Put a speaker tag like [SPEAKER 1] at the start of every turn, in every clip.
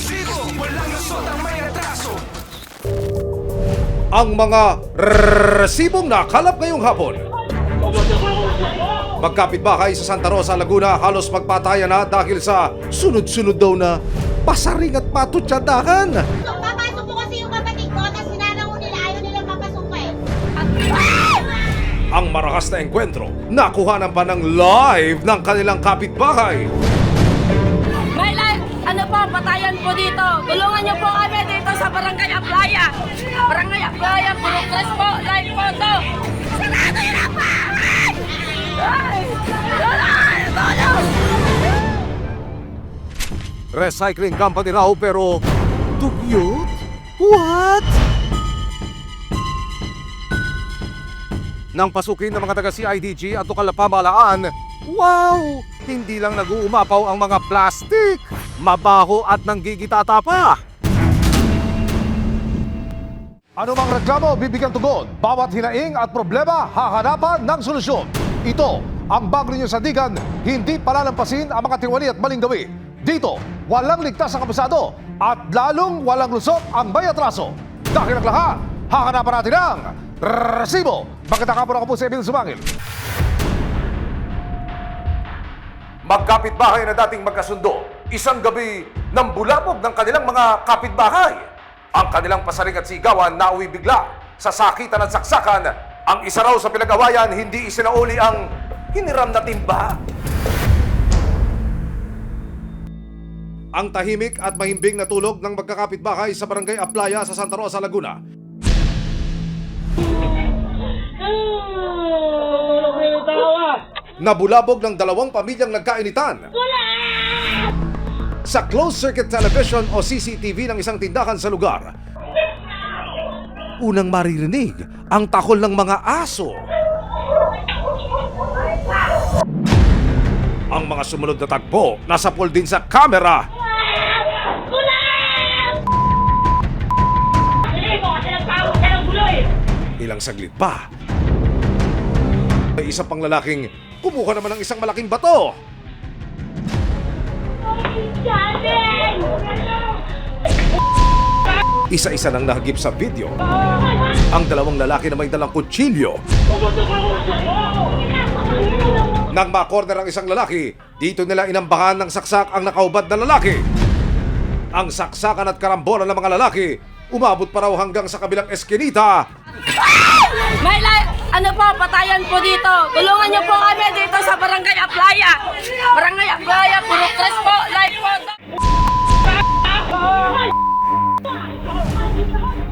[SPEAKER 1] Resibo, walang lusot ang may atraso.
[SPEAKER 2] Ang mga resibong nakalap ngayong hapon. Magkapitbahay sa Santa Rosa, Laguna, halos magpatayan na dahil sa sunod-sunod daw na pasaring at patutsadahan.
[SPEAKER 3] Papasok po kasi yung kapatid ko, tapos sinanang ko nila, ayaw nilang papasok eh.
[SPEAKER 2] Ang marahas na engkwentro, nakuhanan pa ng live ng kanilang kapitbahay.
[SPEAKER 4] May live, ano po, patayan po dito. Tulungan niyo po kami dito sa Barangay Aplaya. Barangay Aplaya, puro tres po, live po to. Sarado yun ang bahay! Ay! Tulong!
[SPEAKER 2] Recycling company raw pero dugyot? What? Nang pasukin ng mga taga-CIDG at lokal na pamahalaan, wow! Hindi lang nag-uumapaw ang mga plastik, mabaho at nanggigitata pa. Ano mang reklamo, bibigyan tugon. Bawat hinaing at problema, hahanapan ng solusyon. Ito, ang bago ninyo sandigan, hindi palalampasin ang mga tiwali at maling gawi. Dito, walang ligtas ang kabisado at lalong walang lusot ang may atraso. Dahil ang lahat, hahanapan natin ng resibo. Magandang hapon, ako po si Emil Sumangil. Magkapitbahay na dating magkasundo, isang gabi ng bulabog ng kanilang mga kapitbahay. Ang kanilang pasaring at sigawan nauwi bigla sa sakitan at saksakan. Ang isa raw sa pinag-awayan, hindi isinauli ang hiniram na timba. Ang tahimik at mahimbing na tulog ng magkakapitbahay sa Barangay Aplaya sa Santa Rosa, Laguna. Nabulabog ng dalawang pamilyang nagkainitan. Sa closed-circuit television o CCTV ng isang tindahan sa lugar. Unang maririnig ang takol ng mga aso. Ang mga sumunod na tagpo nasa pool din sa kamera. Ilang saglit pa, may isa pang lalaking kumuha naman ng isang malaking bato. Isa-isa nang nahagip sa video ang dalawang lalaki na may dalang kutsilyo. Nang makorner ang isang lalaki, dito nila inambahan ng saksak ang nakaubad na lalaki. Ang saksakan at karambolan ng mga lalaki umabot pa raw hanggang sa kabilang eskinita.
[SPEAKER 4] May live, ano po, patayan po dito. Tulungan niyo po kami dito sa Barangay Aplaya. Barangay Aplaya, puro tres po, live po to.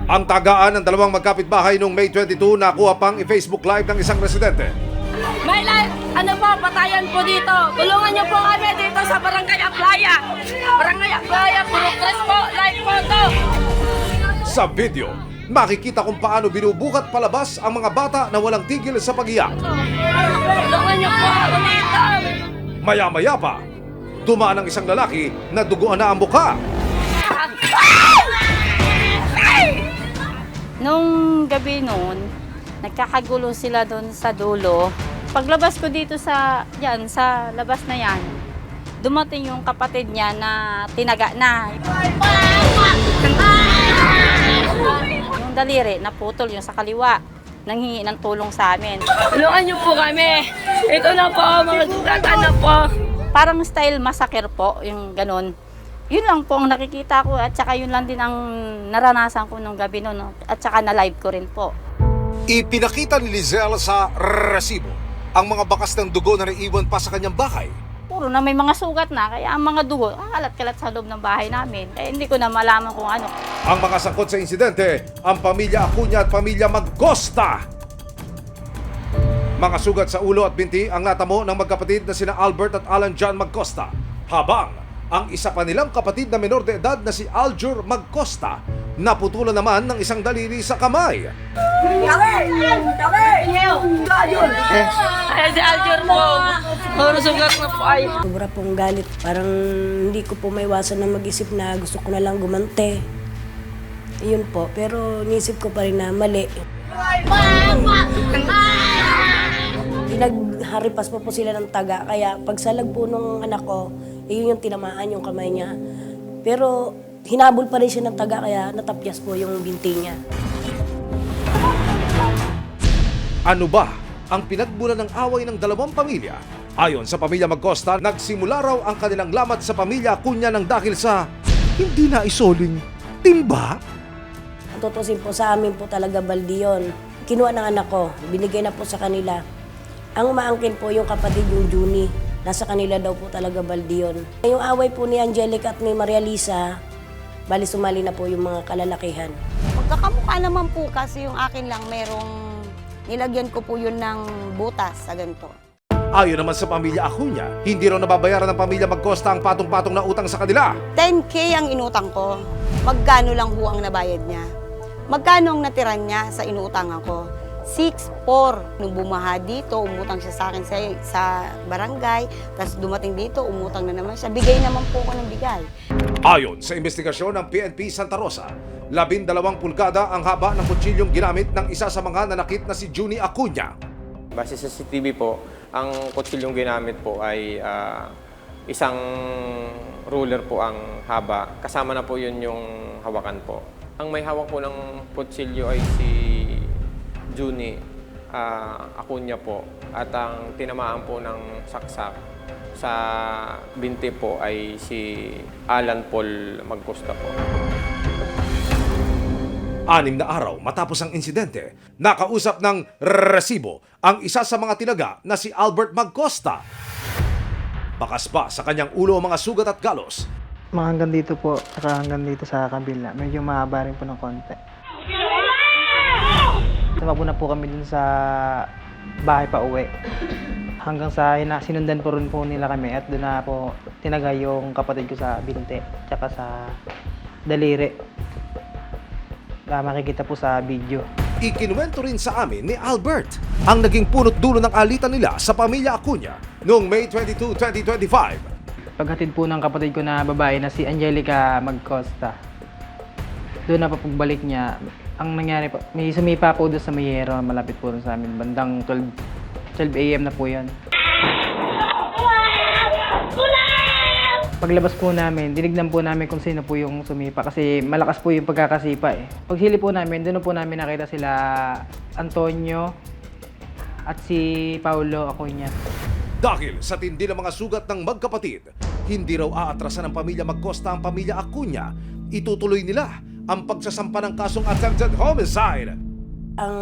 [SPEAKER 2] Ang tagaan ng dalawang magkapitbahay noong May 22 nakuha pang i-Facebook Live ng isang residente.
[SPEAKER 4] May live, ano po, patayan po dito. Tulungan niyo po kami dito sa Barangay Aplaya. Barangay Aplaya, puro tres po, live po to.
[SPEAKER 2] Sa video, makikita kung paano binubukat palabas ang mga bata na walang tigil sa pag-iyak.
[SPEAKER 4] Tulungan niyo po ako dito.
[SPEAKER 2] Maya-maya pa, dumaan ang isang lalaki na duguan na ang mukha.
[SPEAKER 5] Nung gabi noon, nagkakagulo sila doon sa dulo. Paglabas ko dito sa labas na yan, dumating yung kapatid niya na tinaga na. Yung daliri, naputol yung sa kaliwa. Nanghingi ng tulong sa amin.
[SPEAKER 4] Tulungan niyo po kami. Ito na po, mga sugatan na po.
[SPEAKER 5] Parang style massacre po, yung ganun. Yun lang po ang nakikita ko at saka yun lang din ang naranasan ko nung gabi noon, no? At saka na-live ko rin po.
[SPEAKER 2] Ipinakita ni Lizelle sa resibo ang mga bakas ng dugo na naiwan pa sa kanyang bahay.
[SPEAKER 5] Puro na may mga sugat na, kaya ang mga dugo, kalat-kalat sa loob ng bahay namin. Eh, hindi ko na malaman kung ano.
[SPEAKER 2] Ang mga sangkot sa insidente, ang pamilya Acuña at pamilya Magcosta. Mga sugat sa ulo at binti ang natamo ng magkapatid na sina Albert at Alan John Magcosta. Habang ang isa pa nilang kapatid na menor de edad na si Aljur Magcosta naputulan naman ng isang daliri sa kamay.
[SPEAKER 4] Ay, si Aljur po. Puro sugat na po ay.
[SPEAKER 6] Sobra pong galit. Parang hindi ko po maiwasan na mag-isip na gusto ko na lang gumante. Yun po. Pero nisip ko pa rin na mali. Pinagharipas po sila ng taga. Kaya pagsalag po nung anak ko, yun yung tinamaan yung kamay niya. Pero hinabol pa rin siya ng taga kaya natapyas po yung binti niya.
[SPEAKER 2] Ano ba ang pinagmulan ng away ng dalawang pamilya? Ayon sa pamilya Magcosta, nagsimula raw ang kanilang lamat sa pamilya Acuña nang dahil sa hindi na isoling timba.
[SPEAKER 6] Ang tutusin po sa amin po talaga baldi yun. Kinuha ng anak ko, binigay na po sa kanila. Ang umaangkin po yung kapatid yung Juni. Nasa kanila daw po talaga baldi yun. Yung away po ni Angelica at ni Maria Lisa, bali sumali na po yung mga kalalakihan.
[SPEAKER 7] Magkakamukha naman po kasi yung akin lang merong nilagyan ko po yun ng butas sa ganito.
[SPEAKER 2] Ayon naman sa pamilya Acuña, hindi raw nababayaran ng pamilya Magcosta ang patong-patong na utang sa kanila.
[SPEAKER 7] 10K ang inutang ko. Magkano lang ho ang nabayad niya? Magkano ang natira niya sa inuutangan ko? 6,400. Nung bumaha dito, umutang siya sa akin sa barangay. Tapos dumating dito, umutang na naman siya. Bigay naman po ko ng bigay.
[SPEAKER 2] Ayon sa investigasyon ng PNP Santa Rosa, 12 pulgada ang haba ng kutsilyong ginamit ng isa sa mga nanakit na si Juni Acuña.
[SPEAKER 8] Base sa CCTV po, ang kutsilyong ginamit po ay isang ruler po ang haba. Kasama na po yun yung hawakan po. Ang may hawak po ng kutsilyo ay si Juni Acuña po. At ang tinamaan po ng saksak sa binti po ay si Alan Paul Magcosta po.
[SPEAKER 2] 6 na araw matapos ang insidente, nakausap ng resibo ang isa sa mga tinaga na si Albert Magcosta. Bakas pa sa kanyang ulo ang mga sugat at galos.
[SPEAKER 9] Mga hanggang dito po, saka hanggang dito sa kabila. Medyo mahaba rin po ng konti. Tumakbo na po kami dun sa bahay pa uwi. Hanggang sa sinundan po rin po nila kami at doon na po tinaga yung kapatid ko sa binte, tsaka sa daliri. Makikita po sa video.
[SPEAKER 2] Ikinuwento rin sa amin ni Albert ang naging punot dulo ng alitan nila sa pamilya Acuña noong May 22, 2025.
[SPEAKER 9] Paghatid po ng kapatid ko na babae na si Angelica Magcosta, doon na pagbalik niya, ang nangyari po, may sumipa po doon sa Mayero, malapit po sa amin, bandang 12 AM na po yun. Paglabas po namin, dinignan po namin kung sino po yung sumipa kasi malakas po yung pagkakasipa eh. Paghili po namin, doon po namin nakita sila Antonio at si Paulo Acuña.
[SPEAKER 2] Dahil sa tindi ng mga sugat ng magkapatid, hindi raw aatrasan ng pamilya Magcosta ang pamilya Acuña. Itutuloy nila ang pagsasampa ng kasong attempted homicide.
[SPEAKER 6] Ang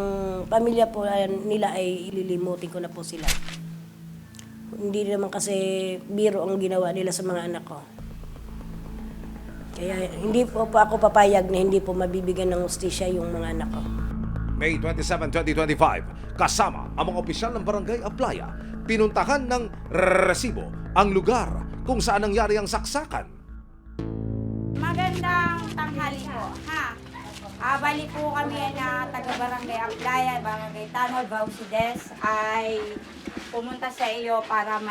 [SPEAKER 6] pamilya po nila ay ililimutin ko na po sila. Hindi naman kasi biro ang ginawa nila sa mga anak ko. Kaya hindi po ako papayag na hindi po mabibigyan ng hustisya yung mga anak ko.
[SPEAKER 2] May 27, 2025, kasama ang mga opisyal ng Barangay Aplaya, pinuntahan ng resibo ang lugar kung saan nangyari ang saksakan.
[SPEAKER 3] Magandang tanghali po, ha? Bali po kami na taga-Barangay Aplaya, Barangay Tanol, Bausides, ay pumunta sa iyo para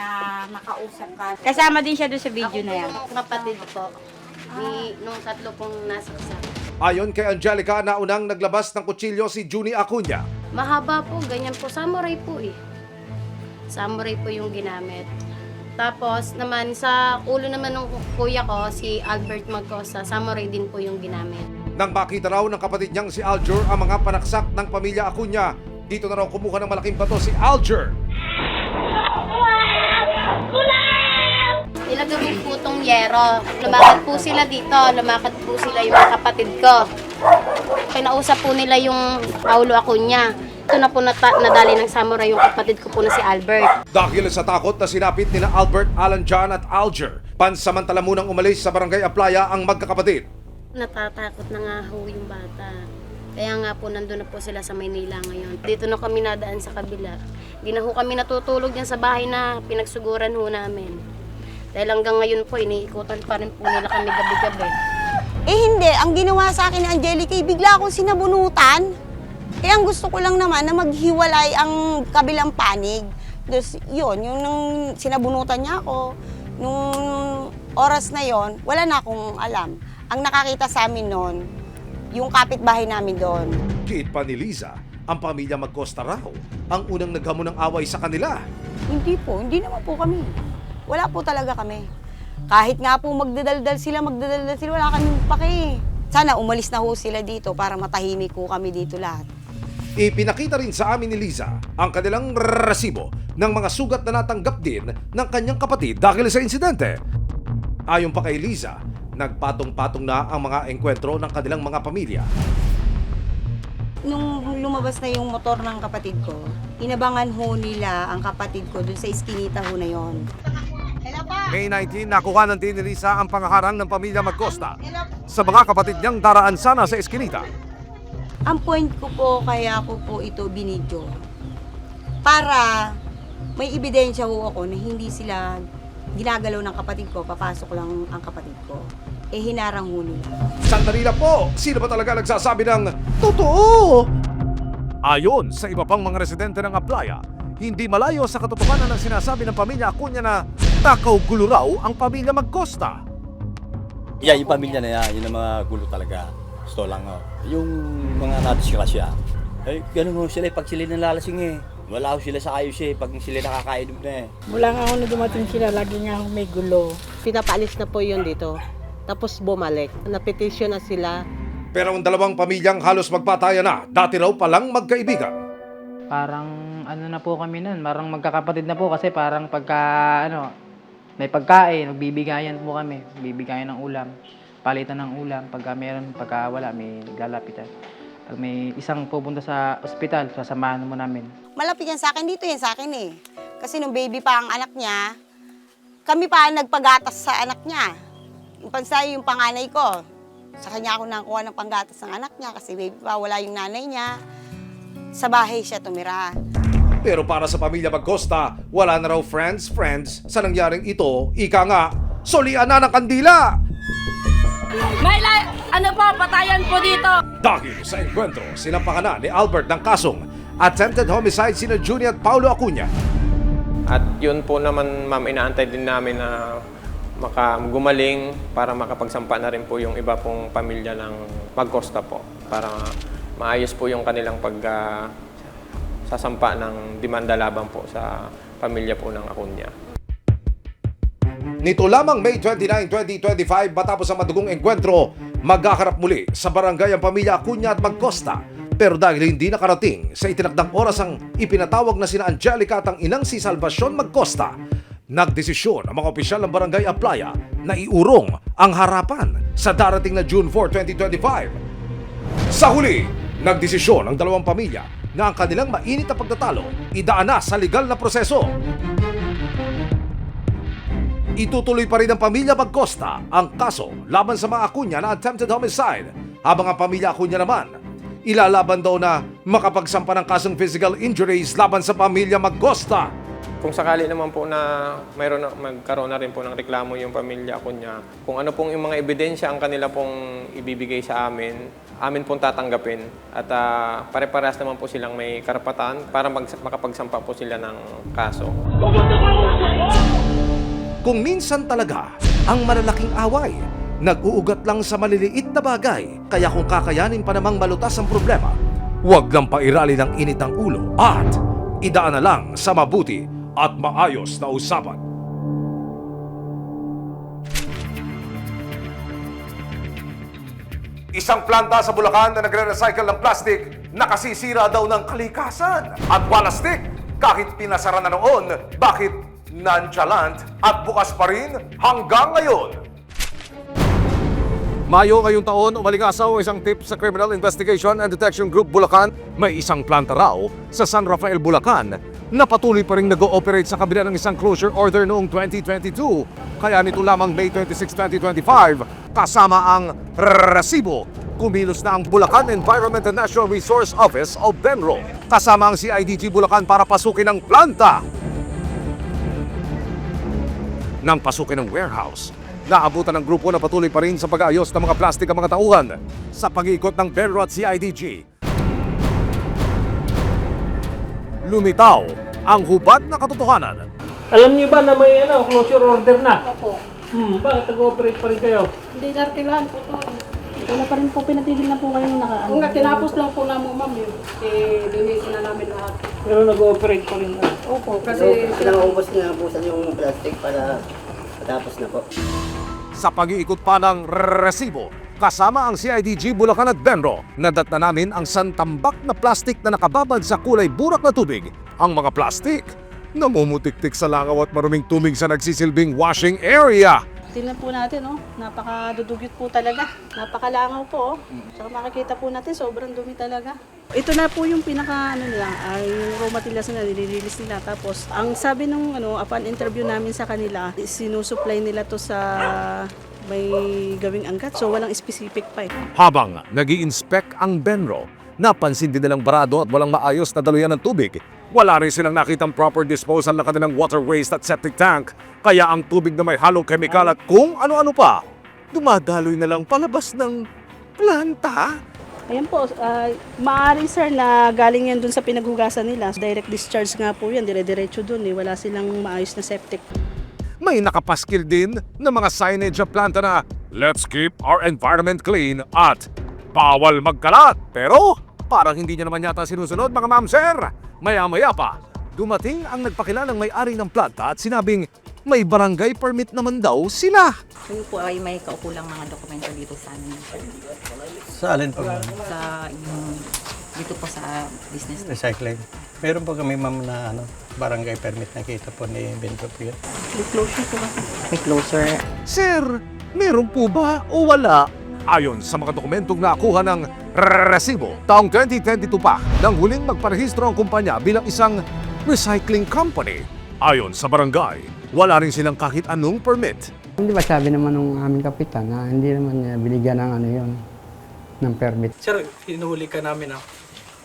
[SPEAKER 3] makausap ka.
[SPEAKER 5] Kasama din siya doon sa video na yan.
[SPEAKER 10] Kapatid po, nung tatlo pong nasaksak.
[SPEAKER 2] Ayon kay Angelica, naunang naglabas ng kutsilyo si Juni Acuña.
[SPEAKER 10] Mahaba po, ganyan po. Samurai po eh. Samurai po yung ginamit. Tapos naman sa ulo naman ng kuya ko, si Albert Magcosta, samurai din po yung ginamit.
[SPEAKER 2] Nang makita raw ng kapatid niyang si Alger ang mga panaksak ng pamilya Acuña, dito na raw kumuha ng malaking bato si Alger.
[SPEAKER 10] Nilagay po itong yero. Lumakad po sila dito. Lumakad po sila yung mga kapatid ko. Pinausap po nila yung Paulo Acuña. Ito na po nadali ng samurai yung kapatid ko po na si Albert.
[SPEAKER 2] Dahil sa takot na sinapit ni na Albert, Alan John at Alger, pansamantala munang umalis sa Barangay Aplaya ang magkakapatid.
[SPEAKER 10] Natatakot na nga ho yung bata. Kaya nga po nandun na po sila sa Maynila ngayon. Dito na kami nadaan sa kabila. Hindi na ho kami natutulog dyan sa bahay na pinagsuguran ho namin. Dahil hanggang ngayon po, iniikutan pa rin po nila kami gabi-gabi.
[SPEAKER 7] Eh hindi, ang ginawa sa akin ni Angelica, bigla akong sinabunutan. Kaya ang gusto ko lang naman na maghiwalay ang kabilang panig. Tapos yun, yung nung sinabunutan niya ako, nung oras na yon, wala na akong alam. Ang nakakita sa amin noon, yung kapitbahay namin doon.
[SPEAKER 2] Kiit pa ni Liza, ang pamilya Magcosta raw ang unang naghamon ng away sa kanila.
[SPEAKER 7] Hindi po, hindi naman po kami. Wala po talaga kami. Kahit nga po magdadaldal sila, wala kaming pake. Sana umalis na ho sila dito para matahimik ko kami dito lahat.
[SPEAKER 2] Ipinakita rin sa amin ni Liza ang kanilang resibo ng mga sugat na natanggap din ng kanyang kapatid dahil sa insidente. Ayon pa kay Liza, nagpatong-patong na ang mga engkwentro ng kanilang mga pamilya.
[SPEAKER 7] Nung lumabas na yung motor ng kapatid ko, inabangan ho nila ang kapatid ko dun sa iskinita ho na yon.
[SPEAKER 2] May 19, nakuha ng din ni Liza ang pangaharang ng pamilya Magcosta sa mga kapatid niyang daraan sana sa eskinita.
[SPEAKER 7] Ang point ko po, kaya ko po ito binidyo. Para may ebidensya ho ako na hindi sila ginagalaw ng kapatid ko, papasok lang ang kapatid ko. Hinarang ho nila.
[SPEAKER 2] Sandali lang po, sino ba talaga nagsasabi ng totoo? Ayon sa iba pang mga residente ng Aplaya, hindi malayo sa katotohanan ng sinasabi ng pamilya Acuña na takaw gulo raw ang pamilya Magcosta.
[SPEAKER 11] Yeah, yung pamilya na yan, yun ang mga gulo talaga. Gusto lang, yung mga nadisgrasya. Ganun sila pag sila nalalasing Wala sila sa ayos pag sila nakakainom na
[SPEAKER 12] Mula nga ako na dumating sila, lagi nga akong may gulo.
[SPEAKER 13] Pinapaalis na po yun dito. Tapos bumalik. Napetisyon na sila.
[SPEAKER 2] Pero ang dalawang pamilyang halos magpatayan na, dati raw palang magkaibigan.
[SPEAKER 9] Parang ano na po kami nun, parang magkakapatid na po kasi parang pagka may pagkain, magbibigayan po kami, bibigayan ng ulam, palitan ng ulam, pagka meron, pagka wala, may lalapitan. Pag may isang pupunta sa ospital, sasamahan mo namin.
[SPEAKER 7] Malapit yan sa akin, dito yan sa akin Kasi nung baby pa ang anak niya, kami pa ang nagpagatas sa anak niya. Yung panganay ko, sa kanya ako nakuha ng panggatas ng anak niya kasi baby pa, wala yung nanay niya. Sa bahay siya tumira.
[SPEAKER 2] Pero para sa pamilya Magcosta, wala na raw friends sa nangyaring ito, ika nga, solian na ng kandila!
[SPEAKER 4] Patayan po dito.
[SPEAKER 2] Dahil sa enkwentro, sinampakan na ni Albert ng kasong attempted homicide sina Junior at Paulo Acuña.
[SPEAKER 8] At yun po naman, ma'am, inaantay din namin na gumaling para makapagsampa na rin po yung iba pong pamilya ng Magcosta po para maayos po yung kanilang sasampa ng demanda laban po sa pamilya po ng Acuña.
[SPEAKER 2] Nito lamang May 29, 2025 matapos ang madugong engkwentro, magkakarap muli sa barangay ang pamilya Acuña at Magcosta. Pero dahil hindi nakarating sa itinakdang oras ang ipinatawag na sina Angelica at ang inang si Salvacion Magcosta, nagdesisyon ang mga opisyal ng barangay Aplaya na iurong ang harapan sa darating na June 4, 2025. Sa huli, nagdesisyon ang dalawang pamilya na ang kanilang mainit na pagtatalo idaan na sa legal na proseso. Itutuloy pa rin ng pamilya Magcosta ang kaso laban sa mga Acuña na attempted homicide, habang ang pamilya Acuña naman ilalaban daw na makapagsampa ng kasong physical injuries laban sa pamilya Magcosta.
[SPEAKER 8] Kung sakali naman po na magkaroon na rin po ng reklamo yung pamilya Acuña, kung ano pong yung mga ebidensya ang kanila pong ibibigay sa amin pong tatanggapin. At pare-parehas naman po silang may karapatan para makapagsampa po sila ng kaso.
[SPEAKER 2] Kung minsan talaga, ang malalaking away, nag-uugat lang sa maliliit na bagay. Kaya kung kakayanin pa namang malutas ang problema, huwag lang pairali ng init ang ulo at idaan na lang sa mabuti at maayos na usapan. Isang planta sa Bulacan na nagre-recycle ng plastic, nakasisira daw ng kalikasan. At plastic, kahit pinasara na noon, bakit nonchalant at bukas pa rin hanggang ngayon? Mayo ngayong taon, umalingasaw isang tip sa Criminal Investigation and Detection Group Bulacan. May isang planta raw sa San Rafael, Bulacan na patuloy pa rin nag-ooperate sa kabila ng isang closure order noong 2022. Kaya nito lamang May 26, 2025, kasama ang resibo, kumilos na ang Bulacan Environment and Natural Resource Office o BENRO, kasama ang CIDG Bulacan para pasukin ang planta. Nang pasukin ng warehouse, naabutan ng grupo na patuloy pa rin sa pag-aayos ng mga plastik ang mga tauhan sa pag-iikot ng BENRO at CIDG. Lumitaw ang hubad na katotohanan.
[SPEAKER 14] Alam niyo ba na may closure order na? Opo. Bakit nag-ooperate pa rin kayo?
[SPEAKER 12] Hindi, dartilan po to. Wala pa rin po, pinatigil na po kayo nakaan. Kung tinapos lang po namin, ma'am, linisin na namin lahat.
[SPEAKER 14] Pero nag-ooperate pa rin na?
[SPEAKER 12] Opo, kasi...
[SPEAKER 15] Pinaubos niya po sa yung plastic para
[SPEAKER 13] Tapos na po.
[SPEAKER 2] Sa pag-iikot pa ng resibo, kasama ang CIDG Bulacan at Benro, nadat na namin ang santambak na plastik na nakababad sa kulay burak na tubig. Ang mga plastik, namumutik-tik sa langaw at maruming tubig sa nagsisilbing washing area.
[SPEAKER 12] Tingnan po natin, oh. Napakadudugyot po talaga. Napakalangaw po, oh. Saka makikita po natin, sobrang dumi talaga. Ito na po yung pinaka, nila, ay raw materials na nililinis nila. Tapos, ang sabi nung, upon interview namin sa kanila, sinusupply nila to sa may gawing angkat. So, walang specific pa eh.
[SPEAKER 2] Habang nag-i-inspect ang Benro, napansin din nilang barado at walang maayos na daluyan ng tubig. Wala rin silang nakitang proper disposal ng kanilang water waste at septic tank. Kaya ang tubig na may halong kemikal at kung ano-ano pa, dumadaloy na lang palabas ng planta.
[SPEAKER 12] Ayan po, maaari sir na galing yan dun sa pinaghugasan nila. Direct discharge nga po yan, dire-diretso dun eh. Wala silang maayos na septic.
[SPEAKER 2] May nakapaskil din na mga signage sa planta na "Let's keep our environment clean" at "Bawal magkalat." Pero parang hindi niya naman yata sinusunod, mga ma'am sir. Maya-maya pa, dumating ang nagpakilalang may-ari ng planta at sinabing may barangay permit naman daw sila.
[SPEAKER 15] Kayo po ay may kaukulang mga dokumento dito sa amin.
[SPEAKER 16] Sa alin po?
[SPEAKER 15] Sa dito po sa business.
[SPEAKER 16] Recycling. Meron po kami ma'am na barangay permit na kita po ni Bento po yun.
[SPEAKER 12] May closure po ba?
[SPEAKER 15] May closer.
[SPEAKER 2] Sir, meron po ba o wala? Ayon sa mga dokumentong nakuha ng resibo, taong 2022 pa nang huling magparehistro ang kumpanya bilang isang recycling company. Ayon sa barangay, wala rin silang kahit anong permit.
[SPEAKER 17] Hindi ba sabi naman ng aming kapitan na hindi naman niya binigyan ng ng permit.
[SPEAKER 18] Sir, hinuhuli ka namin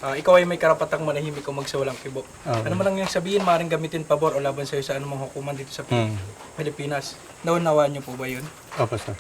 [SPEAKER 18] ikaw ay may karapatang manahimik o magsawalang kibo. Ano man lang yung sabihin, maaaring gamitin pabor o laban sa'yo sa anumang hukuman dito sa Pilipinas. Naunawaan niyo po ba yun?
[SPEAKER 16] Opo, sir.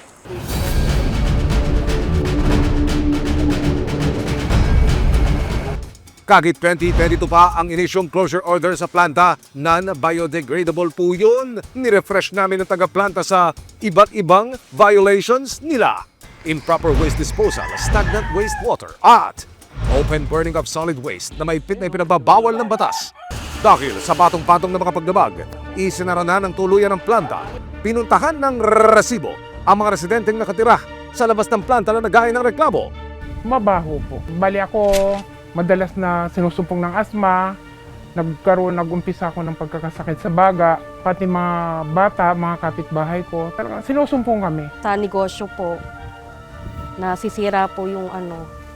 [SPEAKER 2] Kahit 2022 pa ang initial closure order sa planta, non-biodegradable po yun. Nirefresh namin ang taga-planta sa iba't ibang violations nila. Improper waste disposal, stagnant wastewater, at open burning of solid waste na may pinagbabawal ng batas. Dahil sa patong-patong na mga pagdabag, isinara na ng tuluyan ng planta. Pinuntahan ng resibo ang mga residenteng nakatira sa labas ng planta na naghain ng reklamo.
[SPEAKER 19] Mabaho po. Bali ako madalas na sinusumpong ng asma, nag-umpisa ako ng pagkakasakit sa baga, pati mga bata, mga kapitbahay ko, talagang sinusumpong kami.
[SPEAKER 20] Sa negosyo po, nasisira po yung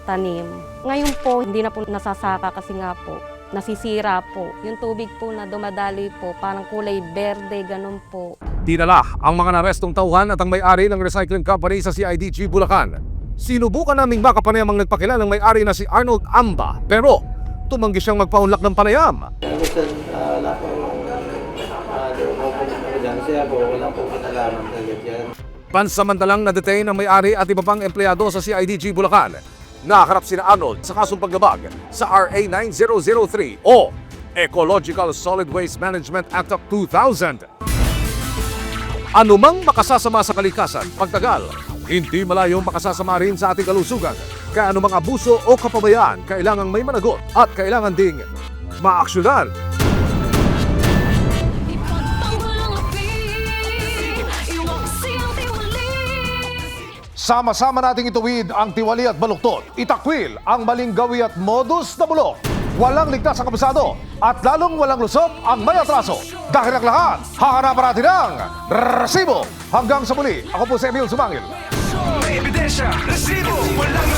[SPEAKER 20] tanim. Ngayon po, hindi na po nasasaka kasi nga po, nasisira po. Yung tubig po na dumadaloy po, parang kulay berde, ganun po.
[SPEAKER 2] Dinala ang mga narestong tauhan at ang may-ari ng recycling company sa CIDG Bulacan. Sinubukan naming makapanayam ang nagpakilalang may-ari na si Arnold Amba, pero tumanggi siyang magpaunlak ng panayam. Pansamantalang na-detain ang may-ari at iba pang empleyado sa CIDG Bulacan. Nakaharap sina Arnold sa kasong paglabag sa RA 9003 o Ecological Solid Waste Management Act of 2000. Anumang makasasama sa kalikasan, pagtagal, hindi malayong makasasama rin sa ating kalusugan. Kaya anumang abuso o kapabayaan, kailangang may managot at kailangan ding maaksyonan. Sama-sama nating ituwid ang tiwali at baluktot. Itakwil ang maling gawi at modus na bulok. Walang ligtas ang kabisado at lalong walang lusot ang may atraso. Dahil ang lahat, hahanapan natin ang resibo. Hanggang sa muli, ako po si Emil Sumangil.
[SPEAKER 1] May ebidensya, resibo, walang